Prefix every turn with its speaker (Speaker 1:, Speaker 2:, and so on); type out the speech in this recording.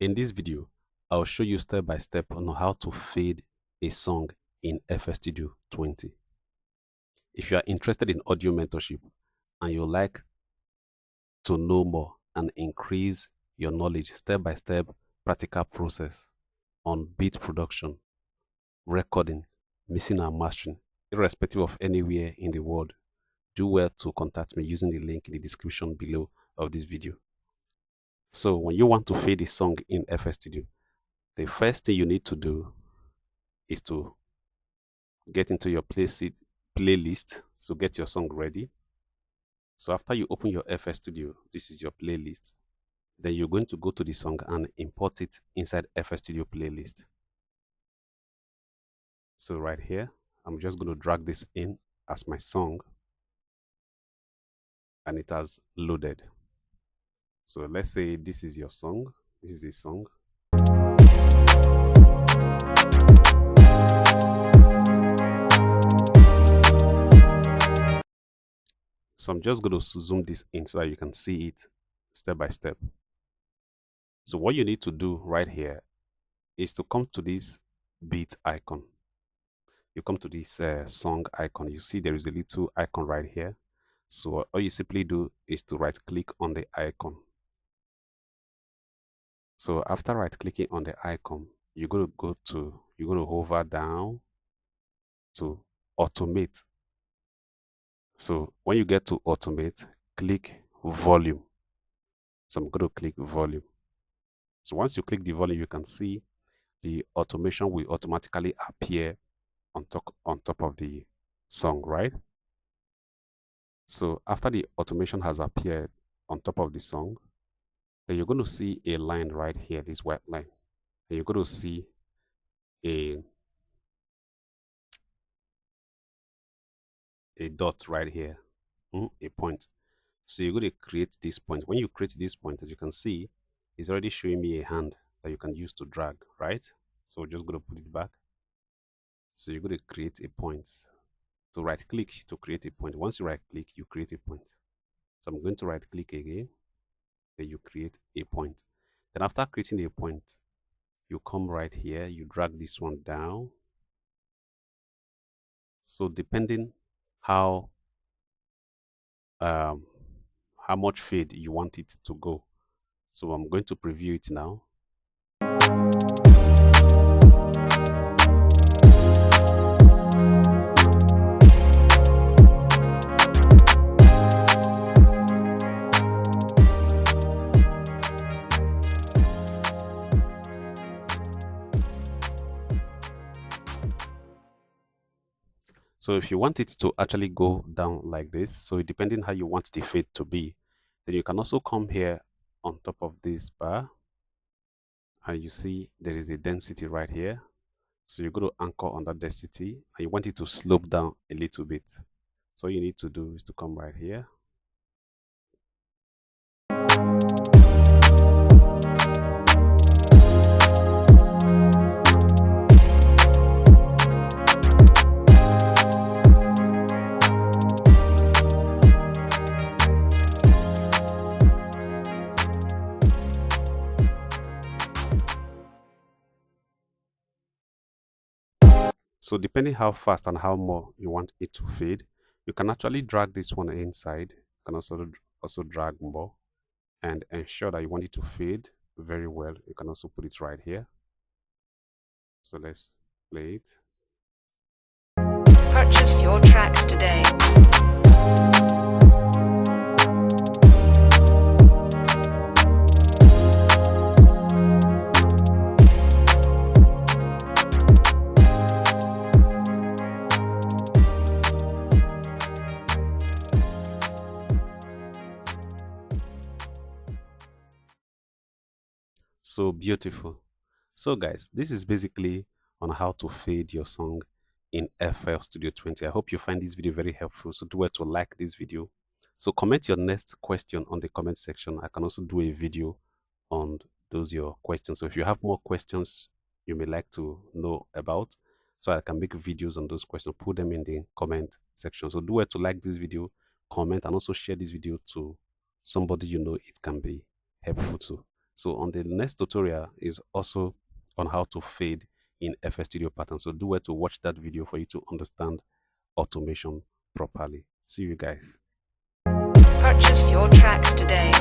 Speaker 1: In this video, I'll show you step by step on how to fade a song in FL Studio 20. If you are interested in audio mentorship and you like to know more and increase your knowledge step by step practical process on beat production, recording, mixing and mastering, irrespective of anywhere in the world, do well to contact me using the link in the description below of this video. So when you want to fade a song in FL Studio, the first thing you need to do is to get into your playlist. So get your song ready. So after you open your FL Studio, this is your playlist. Then you're going to go to the song and import it inside FL Studio playlist. So right here, I'm just going to drag this in as my song, and it has loaded. So let's say this is your song. This is a song. So I'm just going to zoom this in so that you can see it step by step. So what you need to do right here is to come to this beat icon. You come to this song icon. You see there is a little icon right here. So all you simply do is to right click on the icon. So after right clicking on the icon, you're going to hover down to automate. So when you get to automate, click volume. So I'm going to click volume. So once you click the volume, you can see the automation will automatically appear on top of the song, right? So after the automation has appeared on top of the song, then you're going to see a line right here, this white line. And you're going to see a dot right here, a point. So you're going to create this point. When you create this point, as you can see, it's already showing me a hand that you can use to drag, right? So we're just going to put it back. So you're going to create a point. So right click to create a point. Once you right click, you create a point. So I'm going to right click again. Then you create a point. Then after creating a point, you come right here, you drag this one down. So depending how much fade you want it to go. So I'm going to preview it now. So if you want it to actually go down like this, so depending how you want the fade to be, then you can also come here on top of this bar, and you see there is a density right here. So you're going to anchor on that density, and you want it to slope down a little bit. So all you need to do is to come right here. So depending how fast and how more you want it to fade, you can actually drag this one inside. You can also drag more and ensure that you want it to fade very well. You can also put it right here. So let's play it.
Speaker 2: Purchase your tracks today.
Speaker 1: So beautiful. So guys, this is basically on how to fade your song in FL Studio 20. I hope you find this video very helpful. So do well to like this video. So comment your next question on the comment section. I can also do a video on those your questions. So if you have more questions you may like to know about, so I can make videos on those questions, put them in the comment section. So do well to like this video, comment, and also share this video to somebody you know it can be helpful to. So on the next tutorial is also on how to fade in FL Studio pattern. So do well to watch that video for you to understand automation properly. See you guys.
Speaker 2: Purchase your tracks today.